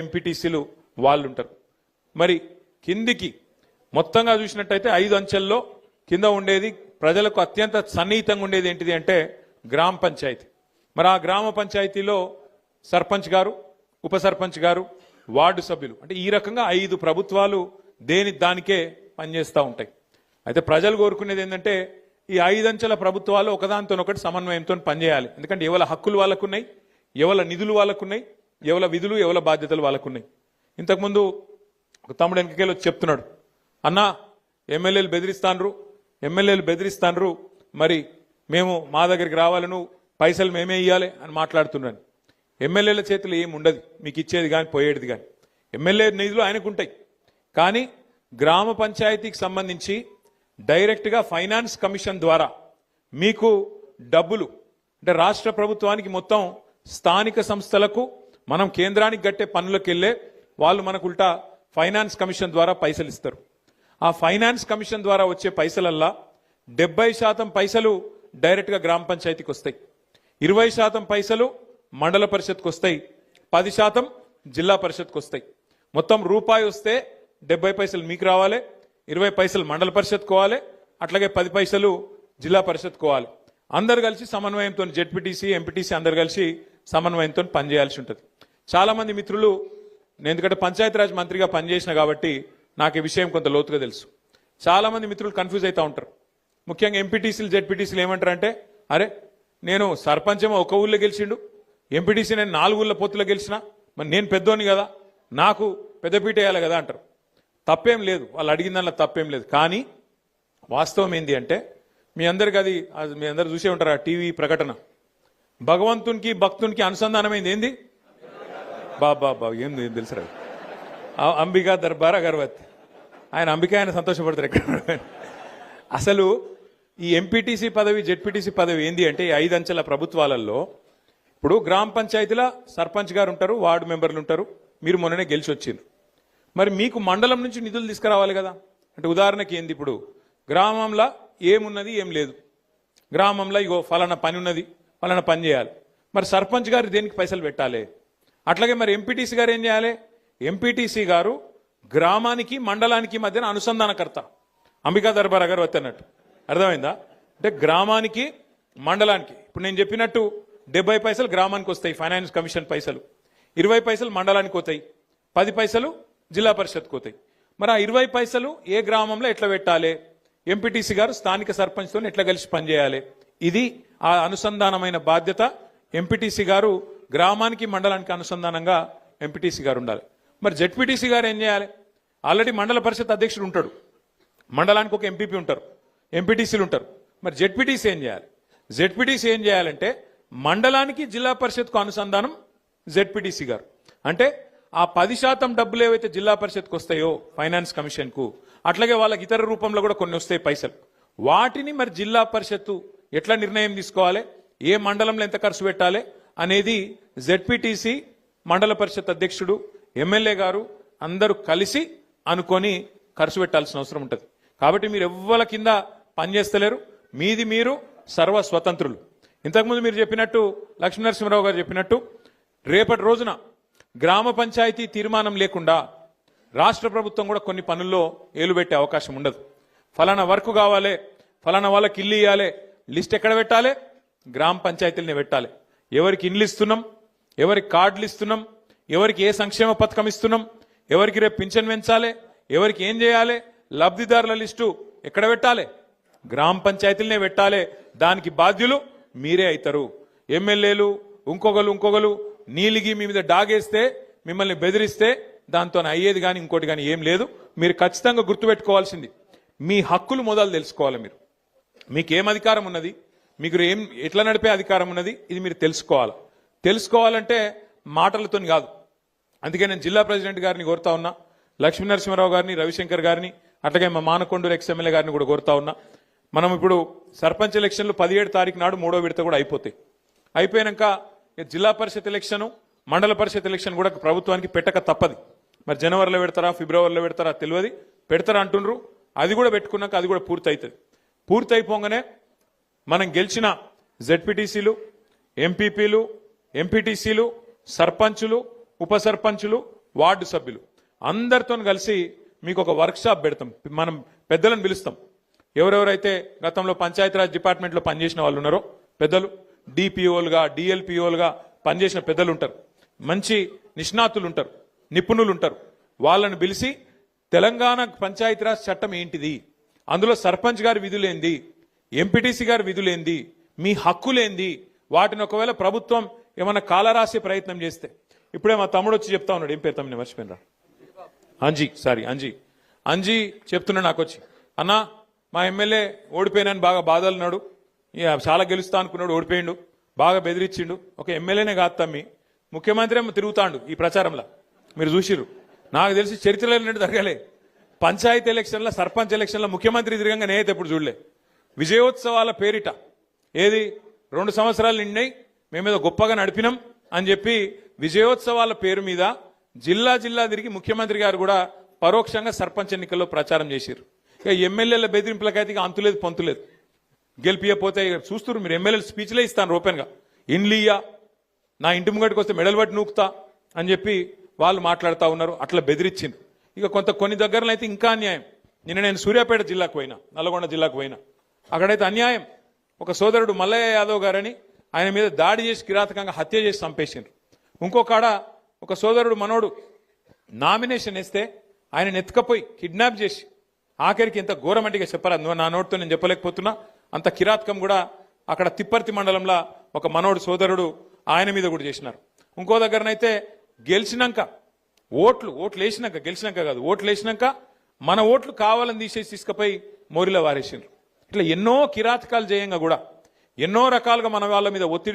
ఎంపీటీసీలు వాళ్ళు ఉంటారు. మరి కిందికి మొత్తంగా చూసినట్టయితే 5 అంచెల్లో కింద ఉండేది ప్రజలకు అత్యంత సన్నిహితంగా ఉండేది ఏంటిది అంటే గ్రామ పంచాయతీ. మరి ఆ గ్రామ పంచాయతీలో సర్పంచ్ గారు, ఉప సర్పంచ్ గారు, వార్డు సభ్యులు, అంటే ఈ రకంగా 5 ప్రభుత్వాలు దానికే పనిచేస్తూ ఉంటాయి. అయితే ప్రజలు కోరుకునేది ఏంటంటే ఈ 5 అంచెల ప్రభుత్వాలు ఒకదానితో ఒకటి సమన్వయంతో పనిచేయాలి. ఎందుకంటే ఎవరి హక్కులు వాళ్ళకున్నాయి, ఎవరి నిధులు వాళ్ళకున్నాయి, ఎవరి విధులు ఎవరి బాధ్యతలు వాళ్ళకున్నాయి. ఇంతకుముందు ఒక తమ్ముడు వెనకకెళ్ళి వచ్చి చెప్తున్నాడు, అన్నా ఎమ్మెల్యేలు బెదిరిస్తాన్రు, మరి మేము మా దగ్గరికి రావాలను పైసలు మేమే ఇవ్వాలి అని మాట్లాడుతున్నాను. ఎమ్మెల్యేల చేతులు ఏమి ఉండదు, మీకు ఇచ్చేది కానీ పోయేది కానీ. ఎమ్మెల్యే నిధులు ఆయనకుంటాయి, కానీ గ్రామ పంచాయతీకి సంబంధించి డైరెక్ట్గా ఫైనాన్స్ కమిషన్ ద్వారా మీకు డబ్బులు, అంటే రాష్ట్ర ప్రభుత్వానికి మొత్తం స్థానిక సంస్థలకు మనం కేంద్రానికి కట్టే పనులకు వెళ్ళే వాళ్ళు మనకు ఉల్టా ఫైనాన్స్ కమిషన్ ద్వారా పైసలు ఇస్తారు. ఆ ఫైనాన్స్ కమిషన్ ద్వారా వచ్చే పైసలల్లా 70% పైసలు డైరెక్ట్గా గ్రామ పంచాయతీకి వస్తాయి, 20% పైసలు మండల పరిషత్కి వస్తాయి, 10% జిల్లా పరిషత్కి వస్తాయి. మొత్తం రూపాయి వస్తే 70 పైసలు మీకు రావాలి, 20 పైసలు మండల పరిషత్ కోవాలి, అట్లాగే 10 పైసలు జిల్లా పరిషత్ కోవాలి. అందరు కలిసి సమన్వయంతో జెడ్పీటీసీ ఎంపీటీసీ అందరు కలిసి సమన్వయంతో పనిచేయాల్సి ఉంటుంది. చాలా మంది మిత్రులు, నేను ఎందుకంటే పంచాయతీరాజ్ మంత్రిగా పనిచేసిన కాబట్టి నాకు ఈ విషయం కొంత లోతుగా తెలుసు. చాలా మంది మిత్రులు కన్ఫ్యూజ్ అవుతూ ఉంటారు. ముఖ్యంగా ఎంపీటీసీలు జెడ్పీటీసీలు ఏమంటారంటే, అరే నేను సర్పంచ్ ఏమో ఒక ఊళ్ళో గెలిచిండు, ఎంపీటీసీ నేను 4 ఊళ్ళ పొత్తులో గెలిచిన, మరి నేను పెద్దోని కదా, నాకు పెద్దపీట వేయాలి కదా అంటారు. తప్పేం లేదు, వాళ్ళు అడిగిన దానిలో తప్పేం లేదు. కానీ వాస్తవం ఏంటి అంటే మీ అందరు చూసే ఉంటారు ఆ టీవీ ప్రకటన, భగవంతునికి భక్తునికి అనుసంధానమైంది ఏంది బాబా ఏంది తెలుసురా, అంబికా దర్బార్ అగర్వత్, ఆయన అంబిక ఆయన సంతోషపడతారు ఎక్కడ. అసలు ఈ ఎంపీటీసీ పదవి జెడ్పీటీసీ పదవి ఏంది అంటే ఈ 5 అంచెల ప్రభుత్వాలలో ఇప్పుడు గ్రామ పంచాయతీల సర్పంచ్ గారు ఉంటారు, వార్డు మెంబర్లు ఉంటారు, మీరు మొన్ననే గెలిచి వచ్చిండ్రు. మరి మీకు మండలం నుంచి నిధులు తీసుకురావాలి కదా. అంటే ఉదాహరణకి ఏంది, ఇప్పుడు గ్రామంలో ఏమున్నది ఏం లేదు, గ్రామంలో ఇగో ఫలానా పని ఉన్నది, ఫలానా పని చేయాలి, మరి సర్పంచ్ గారు దేనికి పైసలు పెట్టాలి. అట్లాగే మరి ఎంపీటీసీ గారు ఏం చేయాలి, ఎంపీటీసీ గారు గ్రామానికి మండలానికి మధ్యన అనుసంధానకర్త, అంబికా దర్బార్ అగర్వత్ అన్నట్టు. అర్థమైందా? అంటే గ్రామానికి మండలానికి ఇప్పుడు నేను చెప్పినట్టు 70 పైసలు గ్రామానికి వస్తాయి ఫైనాన్స్ కమిషన్ పైసలు, 20 పైసలు మండలానికి పోతాయి, 10 పైసలు జిల్లా పరిషత్కి పోతాయి. మరి ఆ 20 పైసలు ఏ గ్రామంలో ఎట్లా పెట్టాలి, ఎంపీటీసీ గారు స్థానిక సర్పంచ్తో ఎట్లా కలిసి పనిచేయాలి, ఇది ఆ అనుసంధానమైన బాధ్యత. ఎంపీటీసీ గారు గ్రామానికి మండలానికి అనుసంధానంగా ఎంపీటీసీ గారు ఉండాలి. మరి జెడ్పీటీసీ గారు ఏం చేయాలి, ఆల్రెడీ మండల పరిషత్ అధ్యక్షుడు ఉంటాడు, మండలానికి ఒక ఎంపీపీ ఉంటారు, ఎంపీటీసీలు ఉంటారు. మరి జెడ్పీటీసీ ఏం చేయాలి, జెడ్పీటీసీ ఏం చేయాలంటే మండలానికి జిల్లా పరిషత్కు అనుసంధానం జెడ్పీటీసీ గారు. అంటే ఆ 10% డబ్బులు ఏవైతే జిల్లా పరిషత్కు వస్తాయో ఫైనాన్స్ కమిషన్కు, అట్లాగే వాళ్ళకి ఇతర రూపంలో కూడా కొన్ని వస్తాయి పైసలు, వాటిని మరి జిల్లా పరిషత్తు ఎట్లా నిర్ణయం తీసుకోవాలి, ఏ మండలంలో ఎంత ఖర్చు పెట్టాలి అనేది జెడ్పీటీసీ, మండల పరిషత్ అధ్యక్షుడు, ఎమ్మెల్యే గారు అందరూ కలిసి అనుకొని ఖర్చు పెట్టాల్సిన అవసరం ఉంటుంది. కాబట్టి మీరు ఎవ్వల కింద పనిచేస్తలేరు, మీది మీరు సర్వ స్వతంత్రులు. ఇంతకుముందు మీరు చెప్పినట్టు, లక్ష్మీనరసింహరావు గారు చెప్పినట్టు, రేపటి రోజున గ్రామ పంచాయతీ తీర్మానం లేకుండా రాష్ట్ర ప్రభుత్వం కూడా కొన్ని పనుల్లో ఏలు పెట్టే అవకాశం ఉండదు. ఫలానా వర్క్ కావాలి, ఫలానా వాళ్ళకి ఇల్లు ఇవ్వాలి, లిస్ట్ ఎక్కడ పెట్టాలి, గ్రామ పంచాయతీలనే పెట్టాలి. ఎవరికి ఇండ్లు ఇస్తున్నాం, ఎవరికి కార్డులు ఇస్తున్నాం, ఎవరికి ఏ సంక్షేమ పథకం ఇస్తున్నాం, ఎవరికి రేపు పింఛన్ పెంచాలి, ఎవరికి ఏం చేయాలి, లబ్ధిదారుల లిస్టు ఎక్కడ పెట్టాలి, గ్రామ పంచాయతీలనే పెట్టాలి. దానికి బాధ్యులు మీరే అవుతారు. ఎమ్మెల్యేలు ఇంకొకరు నీలిగి మీ మీద డాగేస్తే, మిమ్మల్ని బెదిరిస్తే దాంతో అయ్యేది కానీ ఇంకోటి కానీ ఏం లేదు. మీరు ఖచ్చితంగా గుర్తుపెట్టుకోవాల్సింది, మీ హక్కులు మొదలు తెలుసుకోవాలి. మీకేం అధికారం ఉన్నది, మీకు ఎట్లా నడిపే అధికారం ఉన్నది, ఇది మీరు తెలుసుకోవాలంటే మాటలతో కాదు. అందుకే నేను జిల్లా ప్రెసిడెంట్ గారిని కోరుతా ఉన్నా, లక్ష్మీనరసింహరావు గారిని, రవిశంకర్ గారిని, అట్లాగే మా మానకొండూరు ఎక్స్ఎమ్మెల్యే గారిని కూడా కోరుతా ఉన్నా. మనం ఇప్పుడు సర్పంచ్ ఎలక్షన్లు 17 తారీఖు నాడు 3వ విడత కూడా అయిపోతాయి. అయిపోయాక జిల్లా పరిషత్ ఎలక్షన్, మండల పరిషత్ ఎలక్షన్ కూడా ప్రభుత్వానికి పెట్టక తప్పది. మరి జనవరిలో పెడతారా, ఫిబ్రవరిలో పెడతారా తెలియదు, పెడతారా అంటుండ్రు. అది కూడా పెట్టుకున్నాక అది కూడా పూర్తవుతుంది. పూర్తయిపోగానే మనం గెలిచిన జెడ్పీటీసీలు, ఎంపీపీలు, ఎంపీటీసీలు, సర్పంచులు, ఉప సర్పంచులు, వార్డు సభ్యులు అందరితో కలిసి మీకు ఒక వర్క్షాప్ పెడతాం. మనం పెద్దలను పిలుస్తాం. ఎవరెవరైతే గతంలో పంచాయతీరాజ్ డిపార్ట్మెంట్లో పనిచేసిన వాళ్ళు ఉన్నారో పెద్దలు, డిపిఓలుగా డిఎల్పిఓలుగా పనిచేసిన పెద్దలు ఉంటారు, మంచి నిష్ణాతులు ఉంటారు, నిపుణులు ఉంటారు. వాళ్ళని పిలిచి తెలంగాణ పంచాయతీరాజ్ చట్టం ఏంటిది, అందులో సర్పంచ్ గారి విధులేంది, ఎంపీటీసీ గారి విధులేంది, మీ హక్కులేంది, వాటిని ఒకవేళ ప్రభుత్వం ఏమైనా కాలరాసే ప్రయత్నం చేస్తే, ఇప్పుడే మా తమ్ముడు వచ్చి చెప్తా ఉన్నాడు, ఏం పేరు తమ్ముడు మర్చిపోయినరా, అంజీ చెప్తున్నా నాకు వచ్చి, అన్నా మా ఎమ్మెల్యే ఓడిపోయినాను బాగా బాధలున్నాడు, చాలా గెలుస్తా అనుకున్నాడు, ఓడిపోయిండు, బాగా బెదిరించిండు. ఒక ఎమ్మెల్యేనే కాదు తమ్మి, ముఖ్యమంత్రి ఏమో తిరుగుతాండు ఈ ప్రచారంలో, మీరు చూసిర్రు. నాకు తెలిసి చరిత్రలో జరగలే. పంచాయతీ ఎలక్షన్ల సర్పంచ్ ఎలక్షన్ల ముఖ్యమంత్రి తిరగంగా నేనైతే ఎప్పుడు చూడలే. విజయోత్సవాల పేరిట ఏది 2 సంవత్సరాలు నిండాయి మేమేదో గొప్పగా నడిపినాం అని చెప్పి విజయోత్సవాల పేరు మీద జిల్లా జిల్లా తిరిగి ముఖ్యమంత్రి గారు కూడా పరోక్షంగా సర్పంచ్ ఎన్నికల్లో ప్రచారం చేశారు. ఇక ఎమ్మెల్యేల బెదిరింపులకైతే ఇక అంతులేదు పొంతులేదు. గెలిపియపోతే చూస్తున్నారు మీరు, ఎమ్మెల్యేలు స్పీచ్లే ఇస్తాను ఓపెన్గా, ఇండ్లియా నా ఇంటి ముంగటికి వస్తే మెడల్ పట్టి నూకుతా అని చెప్పి వాళ్ళు మాట్లాడుతూ ఉన్నారు. అట్లా బెదిరించింది. ఇక కొన్ని దగ్గరలో అయితే ఇంకా అన్యాయం. నిన్న నేను సూర్యాపేట జిల్లాకు పోయినా, నల్గొండ జిల్లాకు పోయినా, అక్కడైతే అన్యాయం. ఒక సోదరుడు మల్లయ్య యాదవ్ గారని ఆయన మీద దాడి చేసి కిరాతకంగా హత్య చేసి చంపేసిండ్రు. ఇంకొకాడ ఒక సోదరుడు మనోడు నామినేషన్ వేస్తే ఆయన ఎత్తుకపోయి కిడ్నాప్ చేసి, ఆఖరికి ఎంత ఘోరమంటిగా చెప్పరాదు, నా నోటితో నేను చెప్పలేకపోతున్నా, అంత కిరాతకం కూడా అక్కడ తిప్పర్తి మండలంలో ఒక మనోడు సోదరుడు ఆయన మీద కూడా చేసినారు. ఇంకో దగ్గరనైతే గెలిచినాక ఓట్లు వేసినాక, గెలిచినాక కాదు, ఓట్లు వేసినాక మన ఓట్లు కావాలని తీసేసి తీసుకుపోయి మోరిలో వారేసిండ్రు. ఇట్లా ఎన్నో కిరాతకాలు చేయంగా కూడా ఎన్నో రకాలుగా మన వాళ్ళ మీద ఒత్తిడి